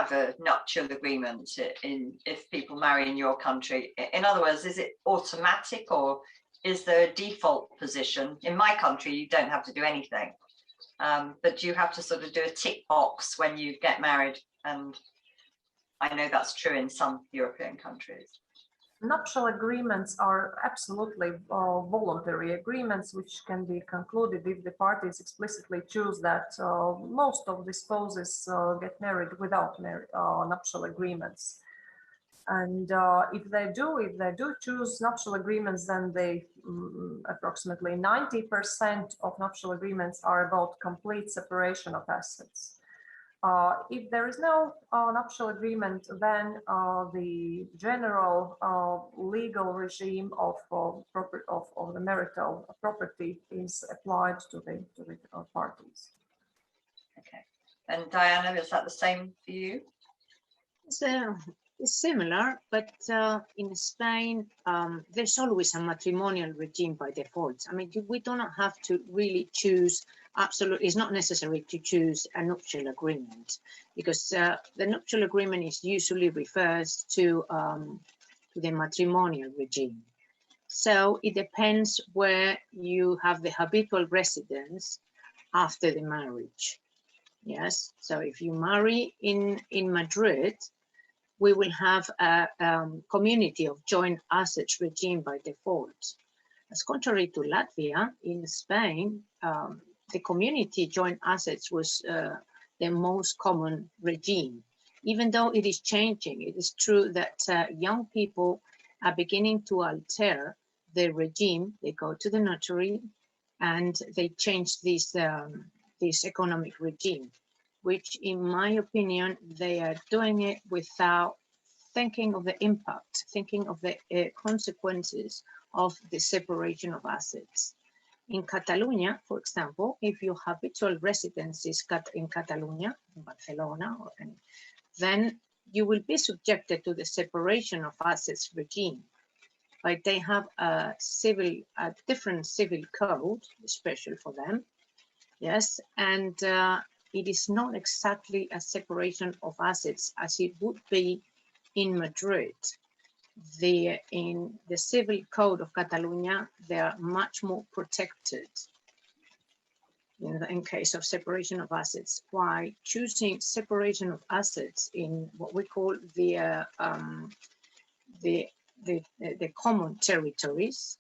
have a nuptial agreement if people marry in your country? In other words, is it automatic, or is there a default position? In my country, you don't have to do anything, but you have to sort of do a tick box when you get married, and I know that's true in some European countries. Nuptial agreements are absolutely voluntary agreements which can be concluded if the parties explicitly choose that. Most of the spouses get married without nuptial agreements. And if they do choose nuptial agreements, then they approximately 90% of nuptial agreements are about complete separation of assets. If there is no nuptial agreement, then the general legal regime of the marital property is applied to the parties. Okay, and Diana, is that the same for you? It's similar, but in Spain, there's always a matrimonial regime by default. I mean, we do not have to really choose. Absolutely, it's not necessary to choose a nuptial agreement, because the nuptial agreement is usually refers to the matrimonial regime. So it depends where you have the habitual residence after the marriage. Yes, so if you marry in Madrid, we will have a community of joint assets regime by default. As contrary to Latvia, in Spain, the community joint assets was the most common regime. Even though it is changing, it is true that young people are beginning to alter the regime. They go to the notary and they change this economic regime, which in my opinion, they are doing it without thinking of the impact, thinking of the consequences of the separation of assets. In Catalonia, for example, if your habitual residence is in Catalonia, in Barcelona, then you will be subjected to the separation of assets regime. But they have a different civil code, special for them. Yes, and it is not exactly a separation of assets as it would be in Madrid. In the civil code of Catalonia, they are much more protected in case of separation of assets. While choosing separation of assets in what we call the common territories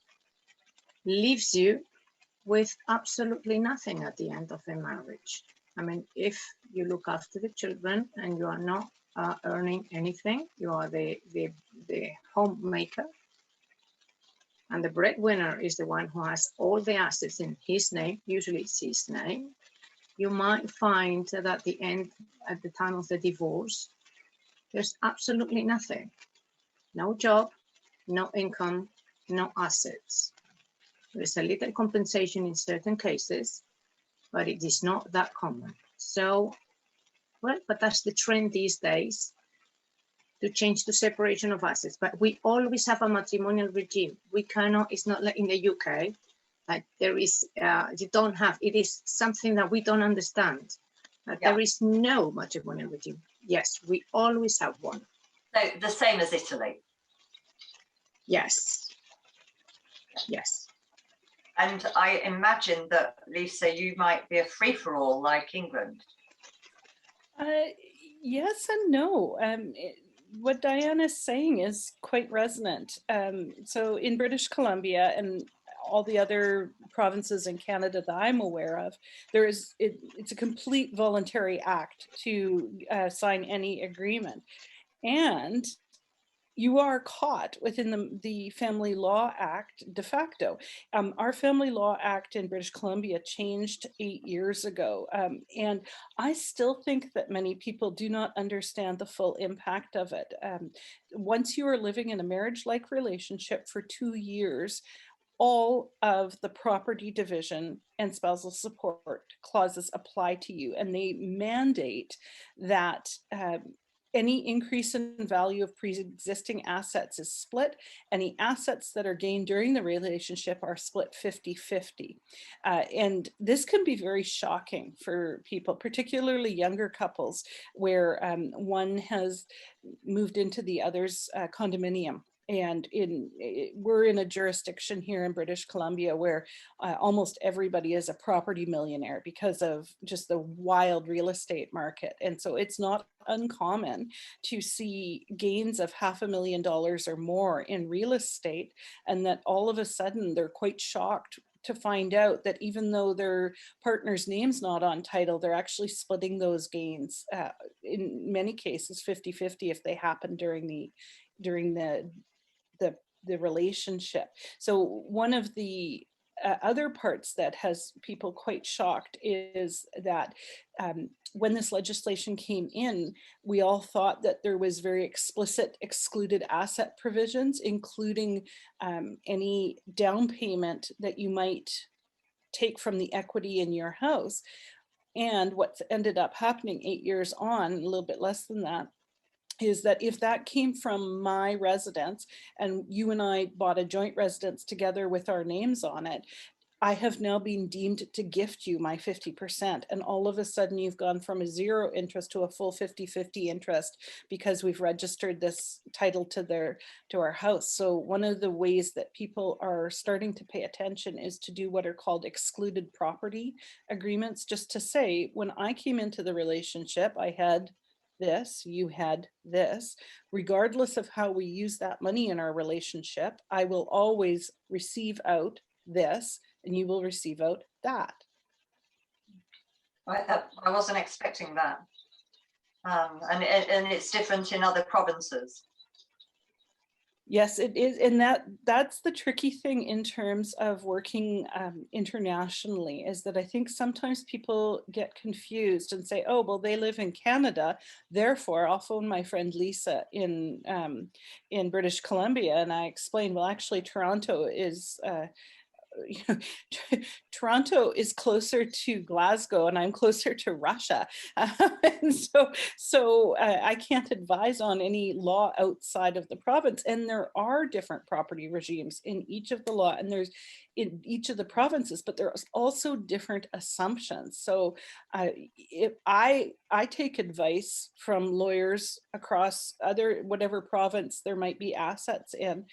leaves you with absolutely nothing at the end of the marriage. I mean, if you look after the children and you are not earning anything, you are the homemaker, and the breadwinner is the one who has all the assets in his name, usually it's his name, you might find that at the end, at the time of the divorce, there's absolutely nothing. No job, no income, no assets. There's a little compensation in certain cases, but it is not that common. So, well, but that's the trend these days, to change to separation of assets. But we always have a matrimonial regime. We cannot, it's not like in the UK, like there is, you don't have, it is something that we don't understand. There is no matrimonial regime. Yes, we always have one. So the same as Italy? Yes, yes. And I imagine that, Lisa, you might be a free-for-all like England. Yes and no. What Diana's saying is quite resonant. So in British Columbia and all the other provinces in Canada that I'm aware of, it's a complete voluntary act to sign any agreement. And you are caught within the Family Law Act de facto. Our Family Law Act in British Columbia changed 8 years ago. And I still think that many people do not understand the full impact of it. Once you are living in a marriage-like relationship for 2 years, all of the property division and spousal support clauses apply to you, and they mandate that any increase in value of pre-existing assets is split. Any assets that are gained during the relationship are split 50-50. And this can be very shocking for people, particularly younger couples, where one has moved into the other's condominium. And we're in a jurisdiction here in British Columbia where almost everybody is a property millionaire because of just the wild real estate market. And so it's not uncommon to see gains of $500,000 or more in real estate, and that all of a sudden they're quite shocked to find out that even though their partner's name's not on title, they're actually splitting those gains, in many cases 50-50 if they happen during the relationship. So one of the other parts that has people quite shocked is that when this legislation came in, we all thought that there was very explicit excluded asset provisions, including any down payment that you might take from the equity in your house. And what's ended up happening 8 years on, a little bit less than that, is that if that came from my residence and you and I bought a joint residence together with our names on it, I have now been deemed to gift you my 50%. And all of a sudden you've gone from a 0 interest to a full 50-50 interest because we've registered this title to our house. So one of the ways that people are starting to pay attention is to do what are called excluded property agreements, just to say, when I came into the relationship, I had this, you had this. Regardless of how we use that money in our relationship, I will always receive out this and you will receive out that. I wasn't expecting that. And it's different in other provinces. Yes, it is. And that's the tricky thing in terms of working internationally, is that I think sometimes people get confused and say, oh, well, they live in Canada, therefore I'll phone my friend Lisa in British Columbia. And I explain, well, actually Toronto is Toronto is closer to Glasgow and I'm closer to Russia. And so I can't advise on any law outside of the province. And there are different property regimes in each of the law and there's in each of the provinces, but there's also different assumptions. So if I take advice from lawyers across whatever province there might be assets in,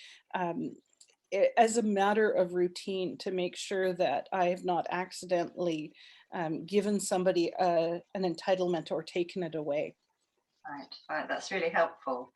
as a matter of routine, to make sure that I have not accidentally given somebody an entitlement or taken it away. Right, that's really helpful.